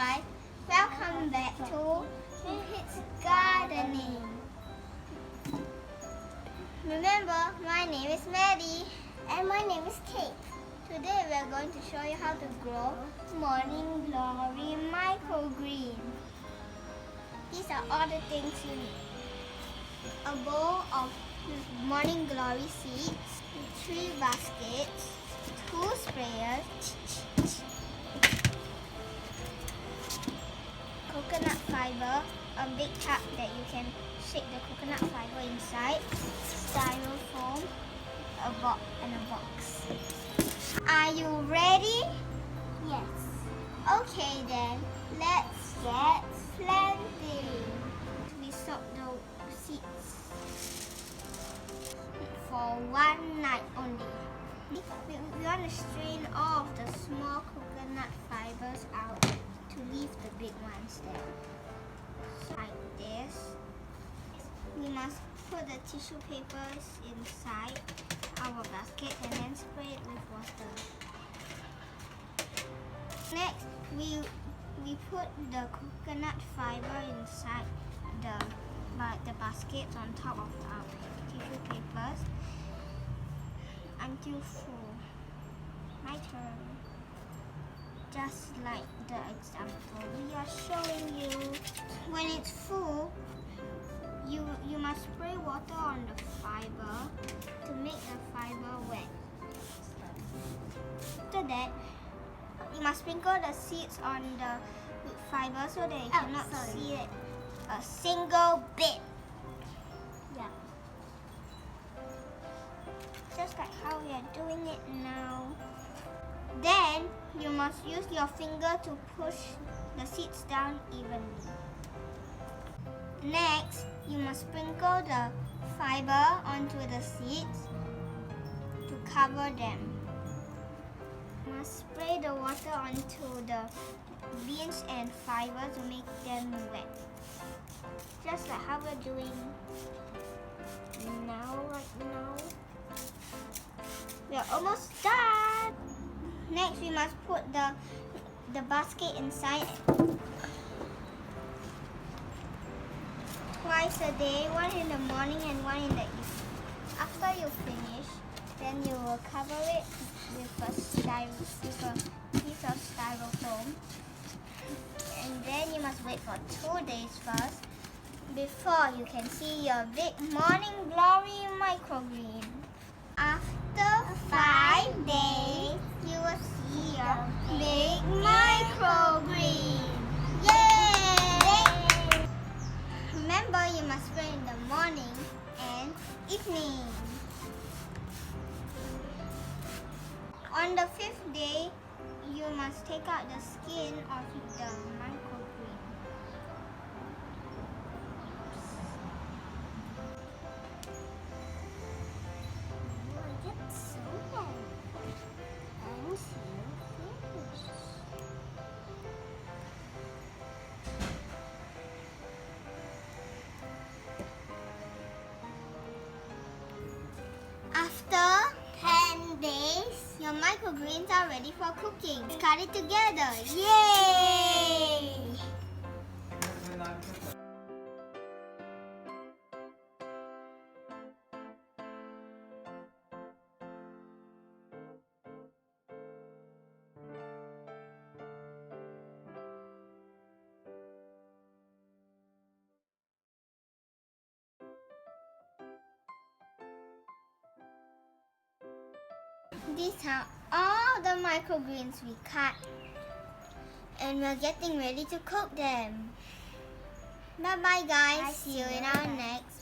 guys, welcome back to It's Gardening. Remember, my name is Maddie And my name is Kate. Today we are going to show you how to grow morning glory microgreens. These are all the things you need. A bowl of morning glory seeds, 3 baskets, 2 sprayers, coconut fiber, a big tub that you can shake the coconut fiber inside, styrofoam, and a box. Are you ready? Yes. Okay then, let's get planting. We soak the seeds for 1 night only. We want to strain all of the small coconut fibers out to leave the big ones there. So like this. We must put the tissue papers inside our basket and then spray it with water. Next, we put the coconut fiber inside the baskets on top of our tissue papers until full. My turn. Just like the example we are showing you. When it's full, you must spray water on the fiber to make the fiber wet. After that, you must sprinkle the seeds on the fiber so that you cannot see it a single bit. Yeah. Just like how we are doing it now. Then you must use your finger to push the seeds down evenly. Next, you must sprinkle the fiber onto the seeds to cover them. You must spray the water onto the beans and fiber to make them wet. Just like how we're doing right now. We're almost done. Next, we must put the basket inside twice a day, one in the morning and one in the evening. After you finish, then you will cover it with a piece of styrofoam. And then you must wait for 2 days first before you can see your big morning glory microgreen. After 5 days, you will see your big microgreen. Yay! Remember, you must spray in the morning and evening. On the 5th day, you must take out the skin of the microgreen. After 10 days, your microgreens are ready for cooking. Let's cut it together. Yay! These are all the microgreens we cut, and we're getting ready to cook them. Bye bye guys. See you in our next